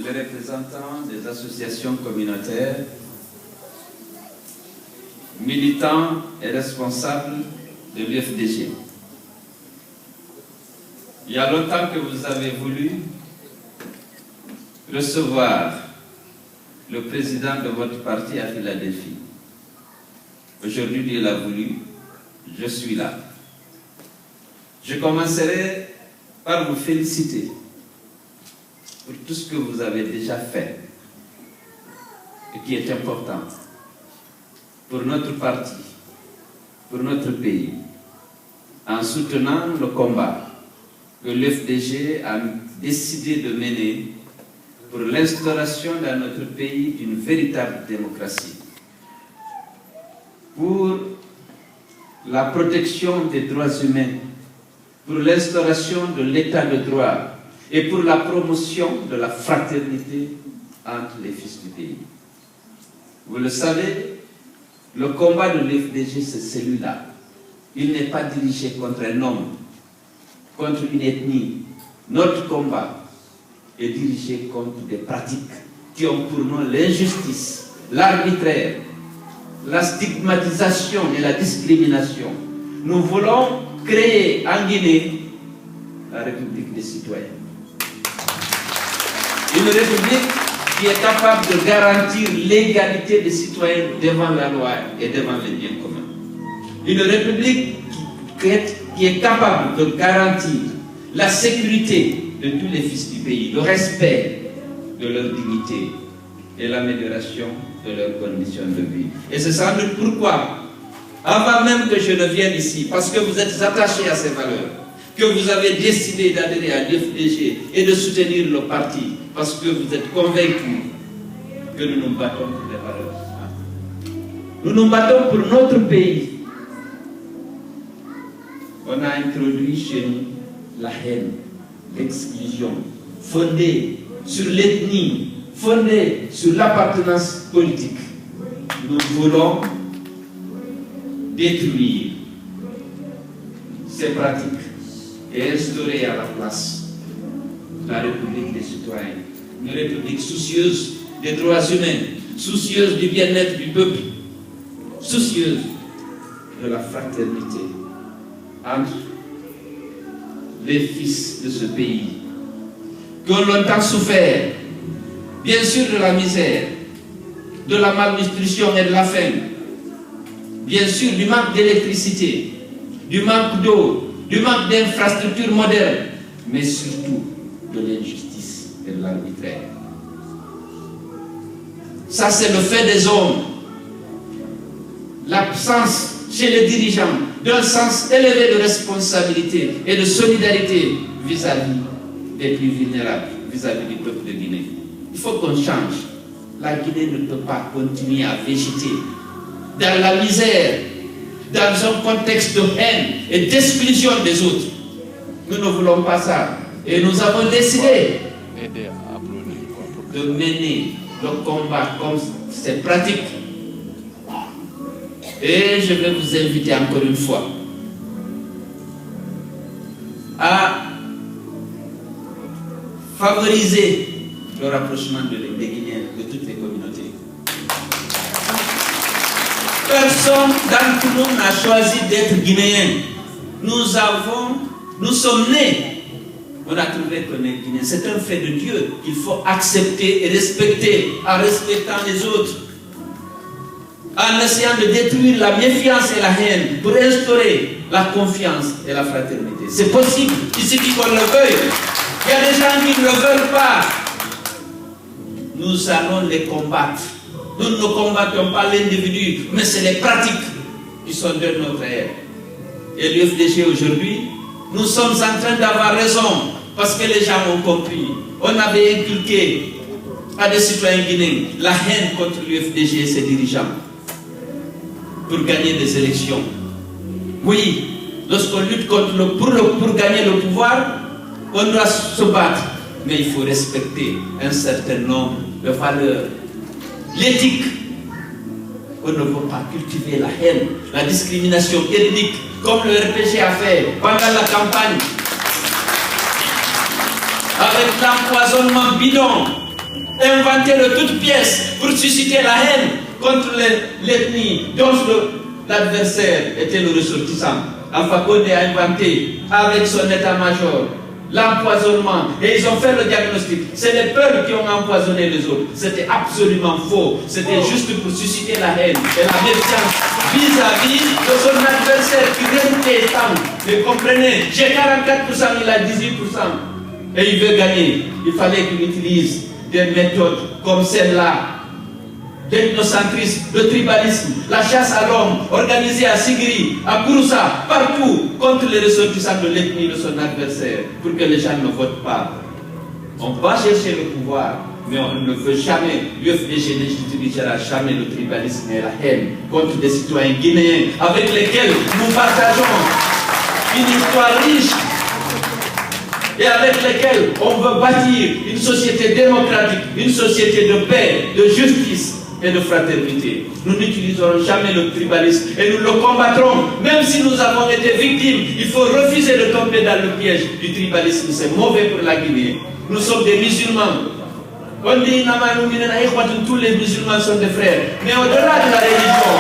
les représentants des associations communautaires, militants et responsables de l'UFDG. Il y a longtemps que vous avez voulu recevoir le président de votre parti à Philadelphie. Aujourd'hui, Dieu l'a voulu, je suis là. Je commencerai par vous féliciter pour tout ce que vous avez déjà fait et qui est important pour notre parti, pour notre pays, en soutenant le combat que l'UFDG a décidé de mener pour l'instauration dans notre pays d'une véritable démocratie, pour la protection des droits humains, pour l'instauration de l'état de droit et pour la promotion de la fraternité entre les fils du pays. Vous le savez, le combat de l'UFDG, c'est celui-là. Il n'est pas dirigé contre un homme, contre une ethnie. Notre combat est dirigé contre des pratiques qui ont pour nous l'injustice, l'arbitraire, la stigmatisation et la discrimination. Nous voulons créer en Guinée la République des citoyens. Une République qui est capable de garantir l'égalité des citoyens devant la loi et devant les biens communs. Une République qui est capable de garantir la sécurité de tous les fils du pays, le respect de leur dignité et l'amélioration de leurs conditions de vie. Et c'est sans doute pourquoi, avant même que je ne vienne ici, parce que vous êtes attachés à ces valeurs, que vous avez décidé d'adhérer à l'UFDG et de soutenir le parti, parce que vous êtes convaincus que nous nous battons pour les valeurs. Nous nous battons pour notre pays. On a introduit chez nous la haine, l'exclusion, fondée sur l'ethnie, fondée sur l'appartenance politique. Nous voulons détruire ces pratiques et instaurer à la place la République des citoyens, une République soucieuse des droits humains, soucieuse du bien-être du peuple, soucieuse de la fraternité entre les fils de ce pays qui ont longtemps souffert, bien sûr, de la misère, de la malnutrition et de la faim, bien sûr du manque d'électricité, du manque d'eau, du manque d'infrastructures modernes, mais surtout de l'injustice et de l'arbitraire. Ça, c'est le fait des hommes. L'absence chez les dirigeants d'un sens élevé de responsabilité et de solidarité vis-à-vis des plus vulnérables, vis-à-vis du peuple de Guinée. Il faut qu'on change. La Guinée ne peut pas continuer à végéter dans la misère, dans un contexte de haine et d'exclusion des autres. Nous ne voulons pas ça. Et nous avons décidé de mener le combat comme c'est pratique. Et je vais vous inviter encore une fois à favoriser le rapprochement des Guinéens, de toutes les communautés. Personne d'entre nous n'a choisi d'être Guinéen. Nous sommes nés. On a trouvé qu'on est Guinéen. C'est un fait de Dieu qu'il faut accepter et respecter en respectant les autres. En essayant de détruire la méfiance et la haine pour instaurer la confiance et la fraternité. C'est possible, il suffit qu'on le veuille. Il y a des gens qui ne le veulent pas. Nous allons les combattre. Nous ne combattons pas l'individu, mais c'est les pratiques qui sont de notre ère. Et l'UFDG aujourd'hui, nous sommes en train d'avoir raison, parce que les gens ont compris. On avait inculqué à des citoyens guinéens la haine contre l'UFDG et ses dirigeants pour gagner des élections. Oui, lorsqu'on lutte pour gagner le pouvoir, on doit se battre, mais il faut respecter un certain nombre de valeurs. L'éthique, on ne peut pas cultiver la haine, la discrimination ethnique, comme le RPG a fait pendant la campagne, avec l'empoisonnement bidon inventé de toutes pièces pour susciter la haine contre l'ethnie dont l'adversaire était le ressortissant. Alpha Condé a inventé avec son état-major l'empoisonnement et ils ont fait le diagnostic. C'est les peurs qui ont empoisonné les autres. C'était absolument faux. C'était juste pour susciter la haine et la méfiance vis-à-vis de son adversaire qui redoutait tant. Mais comprenez, j'ai 44%, il a 18%. Et il veut gagner. Il fallait qu'il utilise des méthodes comme celle-là, l'ethnocentrisme, le tribalisme, la chasse à l'homme organisée à Sigri, à Kouroussa, partout, contre les ressortissants de l'ethnie de son adversaire, pour que les gens ne votent pas. On va chercher le pouvoir, mais on ne veut jamais, l'UFDG n'utilisera jamais le tribalisme et la haine contre des citoyens guinéens avec lesquels nous partageons une histoire riche et avec lesquels on veut bâtir une société démocratique, une société de paix, de justice et de fraternité. Nous n'utiliserons jamais le tribalisme et nous le combattrons. Même si nous avons été victimes, il faut refuser de tomber dans le piège du tribalisme. C'est mauvais pour la Guinée. Nous sommes des musulmans. On dit tous les musulmans sont des frères. Mais au-delà de la religion,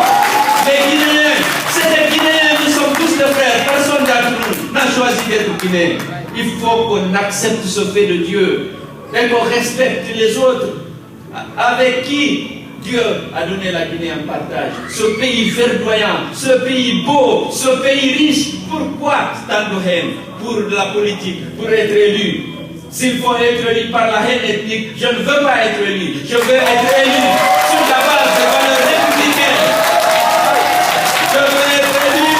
les Guinéens, c'est les Guinéens, nous sommes tous des frères. Personne d'entre nous n'a choisi d'être Guinéen. Il faut qu'on accepte ce fait de Dieu et qu'on respecte les autres avec qui Dieu a donné la Guinée en partage. Ce pays verdoyant, ce pays beau, ce pays riche. Pourquoi tant de haine pour la politique, pour être élu? S'il faut être élu par la haine ethnique, je ne veux pas être élu. Je veux être élu sur la base des valeurs républicaines. Je veux être élu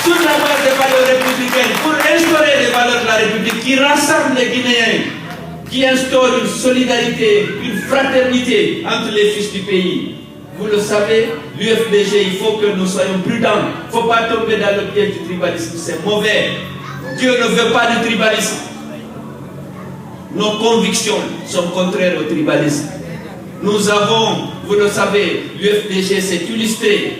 sur la base des valeurs républicaines pour instaurer les valeurs de la République qui rassemblent les Guinéens, qui instaure une solidarité, une fraternité entre les fils du pays. Vous le savez, l'UFDG, il faut que nous soyons prudents. Il ne faut pas tomber dans le piège du tribalisme, c'est mauvais. Dieu ne veut pas du tribalisme. Nos convictions sont contraires au tribalisme. Nous avons, vous le savez, l'UFDG s'est illustré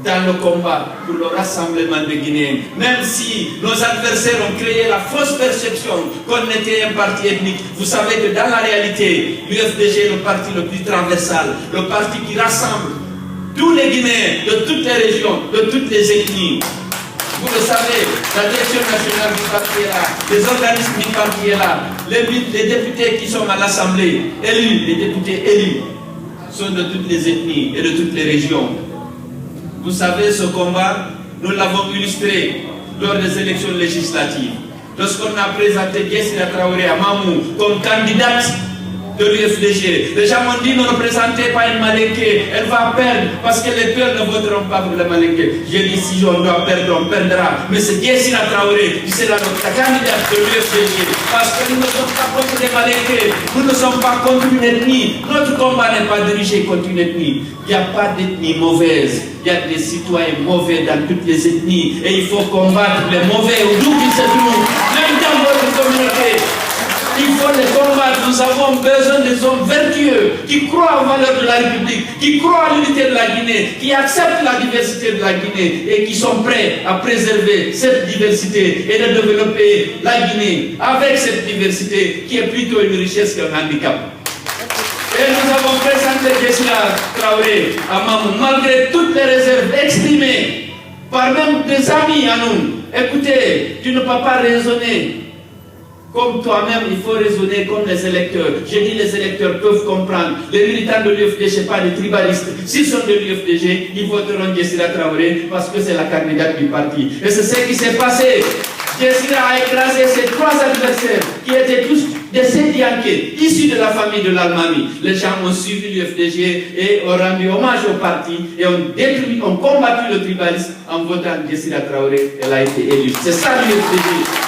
dans le combat pour le rassemblement des Guinéens. Même si nos adversaires ont créé la fausse perception qu'on était un parti ethnique, vous savez que dans la réalité, l'UFDG est le parti le plus transversal, le parti qui rassemble tous les Guinéens de toutes les régions, de toutes les ethnies. Vous le savez, la direction nationale du parti est là, les organismes du parti est là, les députés qui sont à l'Assemblée, élus, les députés élus, sont de toutes les ethnies et de toutes les régions. Vous savez, ce combat, nous l'avons illustré lors des élections législatives. Lorsqu'on a présenté Guessira Traoré à Mamou comme candidate de l'UFDG, les gens m'ont dit ne représentez pas une Malinké, elle va perdre parce que les peurs ne voteront pas pour le Malinké. J'ai dit si on doit perdre, on perdra. Mais c'est Guessira Traoré qui sera notre candidate de l'UFDG parce que nous ne sommes pas contre les Malinké, nous ne sommes pas contre une ethnie. Notre combat n'est pas dirigé contre une ethnie. Il n'y a pas d'ethnie mauvaise. Il y a des citoyens mauvais dans toutes les ethnies et il faut combattre les mauvais d'où qu'ils se trouvent, même dans votre communauté. Il faut les combattre. Nous avons besoin des hommes vertueux qui croient aux valeurs de la République, qui croient à l'unité de la Guinée, qui acceptent la diversité de la Guinée et qui sont prêts à préserver cette diversité et de développer la Guinée avec cette diversité qui est plutôt une richesse qu'un handicap. Et nous avons présenté Guessira Traoré à Mamou, malgré toutes les réserves exprimées par même des amis à nous. Écoutez, tu ne peux pas raisonner comme toi-même, il faut raisonner comme les électeurs. J'ai dit les électeurs peuvent comprendre. Les militants de l'UFDG, pas les tribalistes. S'ils sont de l'UFDG, ils voteront Guessira Traoré parce que c'est la candidate du parti. Et c'est ce qui s'est passé. Guessira a écrasé ses trois adversaires qui étaient tous des Sédianké, issus de la famille de l'Almami. Les gens ont suivi l'UFDG et ont rendu hommage au parti et ont combattu le tribalisme en votant Guessira Traoré. Elle a été élue. C'est ça l'UFDG.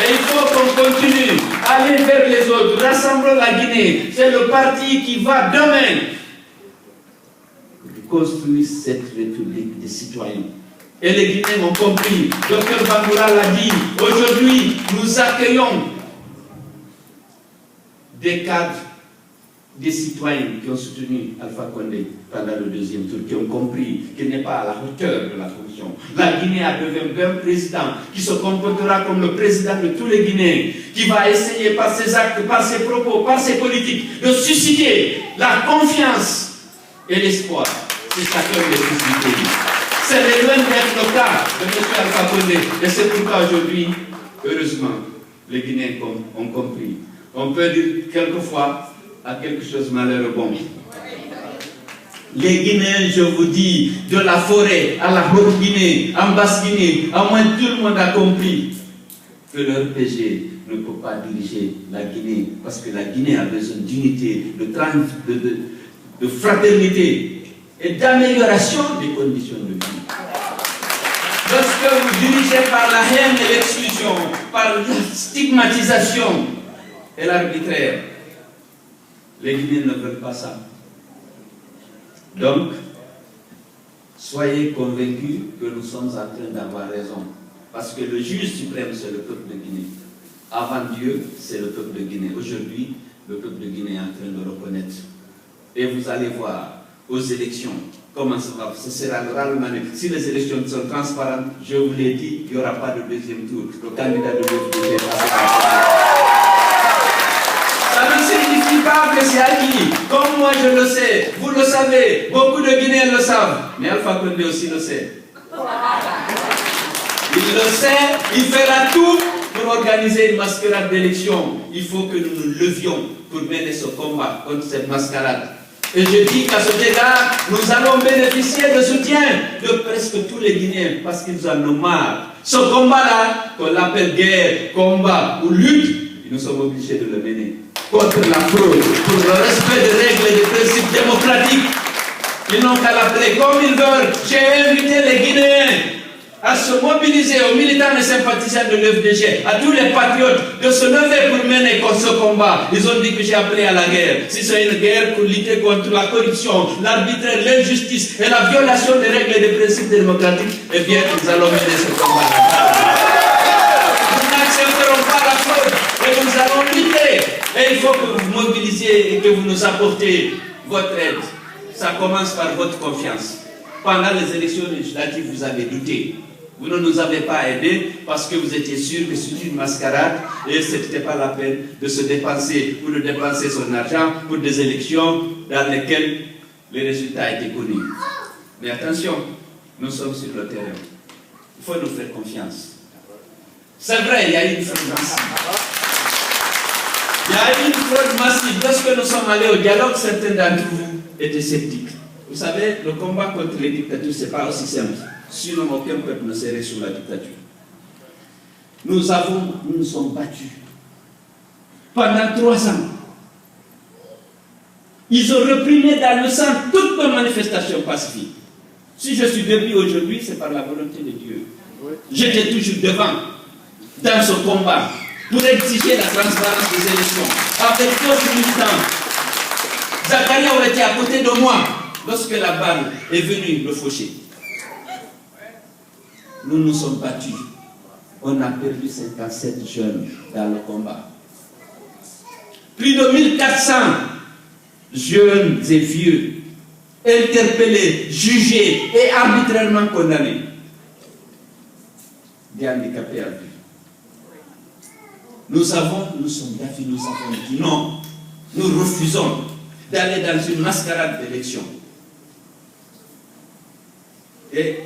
Mais il faut qu'on continue à aller vers les autres. Rassemblons la Guinée. C'est le parti qui va demain construire cette république des citoyens. Et les Guinéens ont compris. Dr Bangoura l'a dit. Aujourd'hui, nous accueillons des cadres des citoyens qui ont soutenu Alpha Condé pendant le deuxième tour, qui ont compris qu'il n'est pas à la hauteur de la fonction. La Guinée a besoin d'un président qui se comportera comme le président de tous les Guinéens, qui va essayer par ses actes, par ses propos, par ses politiques, de susciter la confiance et l'espoir. C'est chacun des fils du pays. C'est loin d'être le cas de M. Alpha Condé. Et c'est pourquoi aujourd'hui, heureusement, les Guinéens ont compris. On peut dire quelquefois à quelque chose de malheureux bon. Les Guinéens, je vous dis, de la forêt à la Haute-Guinée, en Basse-Guinée, au moins tout le monde a compris que leur PG ne peut pas diriger la Guinée, parce que la Guinée a besoin d'unité, de fraternité et d'amélioration des conditions de vie. Lorsque vous dirigez par la haine et l'exclusion, par la stigmatisation et l'arbitraire, les Guinéens ne veulent pas ça. Donc, soyez convaincus que nous sommes en train d'avoir raison. Parce que le juge suprême, c'est le peuple de Guinée. Avant Dieu, c'est le peuple de Guinée. Aujourd'hui, le peuple de Guinée est en train de reconnaître. Et vous allez voir aux élections comment ça va. Ce sera le ras-le-bol. Si les élections sont transparentes, je vous l'ai dit, il n'y aura pas de deuxième tour. Le candidat de l'UFDG passera. Ça ne signifie pas que c'est acquis. Comme moi je le sais, vous le savez, beaucoup de Guinéens le savent. Mais Alpha Condé aussi le sait. Il le sait, il fera tout pour organiser une mascarade d'élection. Il faut que nous nous levions pour mener ce combat contre cette mascarade. Et je dis qu'à cet égard, nous allons bénéficier de soutien de presque tous les Guinéens parce qu'ils en ont marre. Ce combat-là, qu'on l'appelle guerre, combat ou lutte, nous sommes obligés de le mener contre la fraude, pour le respect des règles et des principes démocratiques. Ils n'ont qu'à l'appeler comme ils veulent. J'ai invité les Guinéens à se mobiliser, aux militants et sympathisants de l'UFDG, à tous les patriotes, de se lever pour mener contre ce combat. Ils ont dit que j'ai appelé à la guerre. Si c'est une guerre pour lutter contre la corruption, l'arbitraire, l'injustice et la violation des règles et des principes démocratiques, eh bien, nous allons mener ce combat. Nous n'accepterons pas la fraude et nous allons lutter. Et il faut que vous vous mobilisiez et que vous nous apportez votre aide. Ça commence par votre confiance. Pendant les élections législatives, vous avez douté. Vous ne nous avez pas aidés parce que vous étiez sûr que c'était une mascarade et ce n'était pas la peine de se dépenser ou de dépenser son argent pour des élections dans lesquelles les résultats étaient connus. Mais attention, nous sommes sur le terrain. Il faut nous faire confiance. C'est vrai, il y a eu une fraude massive. Il y a eu une fraude massive. Lorsque nous sommes allés au dialogue, certains d'entre vous étaient sceptiques. Vous savez, le combat contre les dictatures, ce n'est pas aussi simple. Sinon, aucun peuple ne serait sous la dictature. Nous nous sommes battus pendant 3 ans. Ils ont reprimé dans le sang toutes nos manifestations pacifiques. Si je suis debout aujourd'hui, c'est par la volonté de Dieu. J'étais toujours devant, dans ce combat, pour exiger la transparence des élections. Avec d'autres militants, Zakaria aurait été à côté de moi lorsque la balle est venue le faucher. Nous nous sommes battus. On a perdu 57 jeunes dans le combat. Plus de 1400 jeunes et vieux interpellés, jugés et arbitrairement condamnés. Des handicapés à vue. Nous sommes d'avis, nous avons dit non. Nous refusons d'aller dans une mascarade d'élection. Et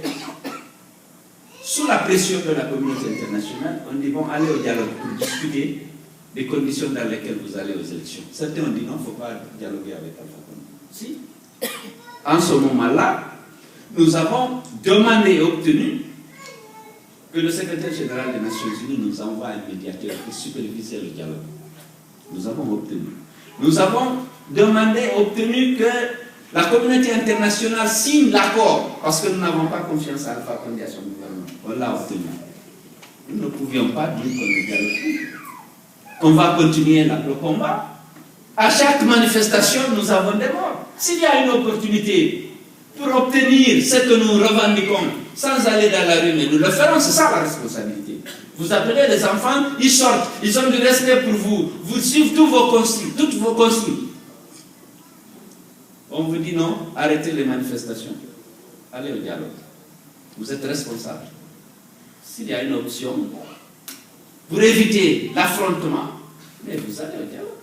sous la pression de la communauté internationale, on dit bon, allez au dialogue pour discuter des conditions dans lesquelles vous allez aux élections. Certains ont dit non, il ne faut pas dialoguer avec Alpha Condé. Si. En ce moment-là, nous avons demandé et obtenu que le secrétaire général des Nations Unies nous envoie un médiateur pour superviser le dialogue. Nous avons obtenu. Nous avons demandé et obtenu que la communauté internationale signe l'accord, parce que nous n'avons pas confiance à Alpha Condé et à son gouvernement. On l'a obtenu. Nous ne pouvions pas dire qu'on ne dialogue plus. On va continuer le combat. À chaque manifestation, nous avons des morts. S'il y a une opportunité pour obtenir ce que nous revendiquons, sans aller dans la rue, mais nous le ferons, c'est ça la responsabilité. Vous appelez les enfants, ils sortent, ils ont du respect pour vous, vous suivez toutes vos consignes. On vous dit non, arrêtez les manifestations. Allez au dialogue. Vous êtes responsable. S'il y a une option pour éviter l'affrontement, mais vous allez au dialogue.